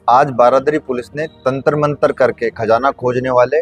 आज बारादरी पुलिस ने तंत्र मंत्र करके खजाना खोजने वाले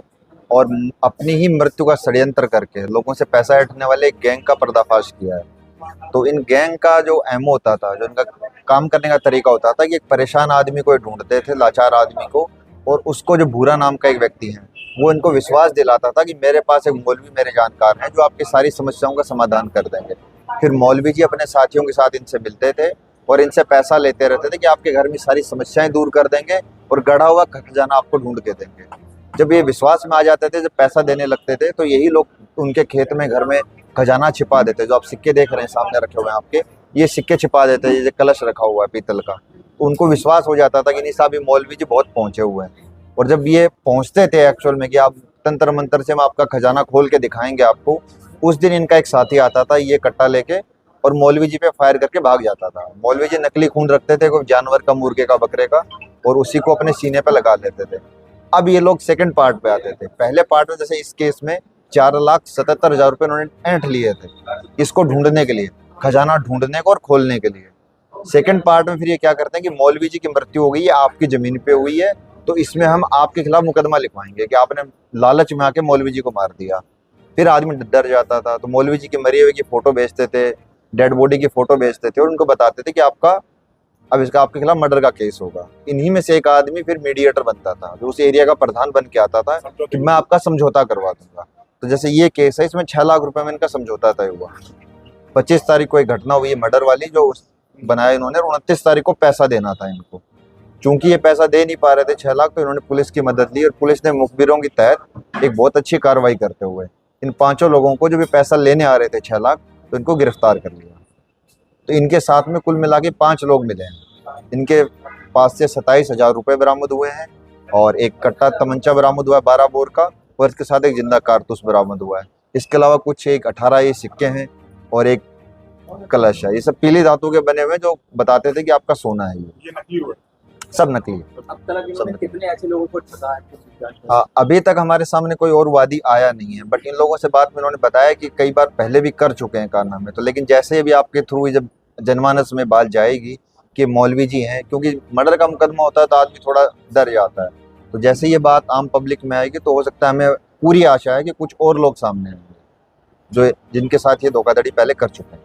और अपनी ही मृत्यु का षड्यंत्र करके लोगों से पैसा ऐंठने वाले एक गैंग का पर्दाफाश किया है। तो इन गैंग का जो एमओ होता था, जो इनका काम करने का तरीका होता था कि एक परेशान आदमी को ढूंढते थे, लाचार आदमी को, और उसको जो भूरा नाम का एक व्यक्ति है वो इनको विश्वास दिलाता था कि मेरे पास एक मौलवी मेरे जानकार हैं जो आपकी सारी समस्याओं का समाधान कर देंगे। फिर मौलवी जी अपने साथियों के साथ इनसे मिलते थे और इनसे पैसा लेते रहते थे कि आपके घर में सारी समस्याएं दूर कर देंगे और गढ़ा हुआ खजाना आपको ढूंढ के देंगे। जब ये विश्वास में आ जाते थे, जब पैसा देने लगते थे, तो यही लोग उनके खेत में, घर में खजाना छिपा देते। जो आप सिक्के देख रहे हैं सामने रखे हुए हैं आपके, ये सिक्के छिपा देते हैं। ये कलश रखा हुआ है पीतल का, तो उनको विश्वास हो जाता था कि नहीं साहब ये मौलवी जी बहुत पहुंचे हुए हैं। और जब ये पहुंचते थे एक्चुअल में कि आप तंत्र मंत्र से हम आपका खजाना खोल के दिखाएंगे आपको, उस दिन इनका एक साथी आता था ये कट्टा लेके और मौलवी जी पे फायर करके भाग जाता था। मौलवी जी नकली खून रखते थे कोई जानवर का, मुर्गे का, बकरे का, और उसी को अपने सीने पे लगा लेते थे। अब ये लोग सेकंड पार्ट पे आते थे। पहले पार्ट में जैसे इस केस में 4,77,000 रुपये उन्होंने ऐंठ लिए थे इसको ढूंढने के लिए, खजाना ढूंढने को और खोलने के लिए। सेकंड पार्ट में फिर ये क्या करते हैं कि मौलवी जी की मृत्यु हो गई है, आपकी जमीन पे हुई है, तो इसमें हम आपके खिलाफ मुकदमा लिखवाएंगे कि आपने लालच में आके मौलवी जी को मार दिया। फिर आदमी डर जाता था, तो मौलवी जी की मरी हुए की फोटो भेजते थे, डेड बॉडी की फोटो भेजते थे और उनको बताते थे कि अब इसका आपके खिलाफ मर्डर का केस होगा। इन्हीं में से एक आदमी फिर मीडिएटर बनता था, जो उस एरिया का प्रधान बन के आता था कि मैं आपका समझौता करवा दूंगा। तो जैसे ये केस है, इसमें 6 लाख रुपए में इनका समझौता तय हुआ। 25 तारीख को एक घटना हुई है मर्डर वाली, जो बनाया इन्होंने, 29 तारीख को पैसा देना था इनको। चूंकि ये पैसा दे नहीं पा रहे थे 6 लाख, तो इन्होंने पुलिस की मदद ली और पुलिस ने मुखबिरों की तहत एक बहुत अच्छी कार्रवाई करते हुए इन 5 लोगों को, जो भी पैसा लेने आ रहे थे 6 लाख, तो इनको गिरफ्तार कर लिया। तो इनके साथ में कुल मिला के 5 लोग मिले हैं। इनके पास से 27,000 रुपये बरामद हुए हैं और एक कट्टा तमंचा बरामद हुआ है 12 बोर का, और इसके साथ एक जिंदा कारतूस बरामद हुआ है। इसके अलावा कुछ एक 18 ये सिक्के हैं और एक कलश है। ये सब पीली धातु के बने हुए, जो बताते थे कि आपका सोना है। ये नकली हुए, सब नकली है। अब तक इन्होंने कितने ऐसे लोगों को ठगा है? अभी तक हमारे सामने कोई और वादी आया नहीं है, बट इन लोगों से बात में इन्होंने बताया कि कई बार पहले भी कर चुके हैं कारनामे। तो लेकिन जैसे भी आपके थ्रू जब जनमानस में बात जाएगी कि मौलवी जी हैं, क्योंकि मर्डर का मुकदमा होता है तो आदमी थोड़ा डर जाता है, तो जैसे ये बात आम पब्लिक में आएगी तो हो सकता है, हमें पूरी आशा है कि कुछ और लोग सामने आएंगे जो जिनके साथ ये धोखाधड़ी पहले कर चुके हैं।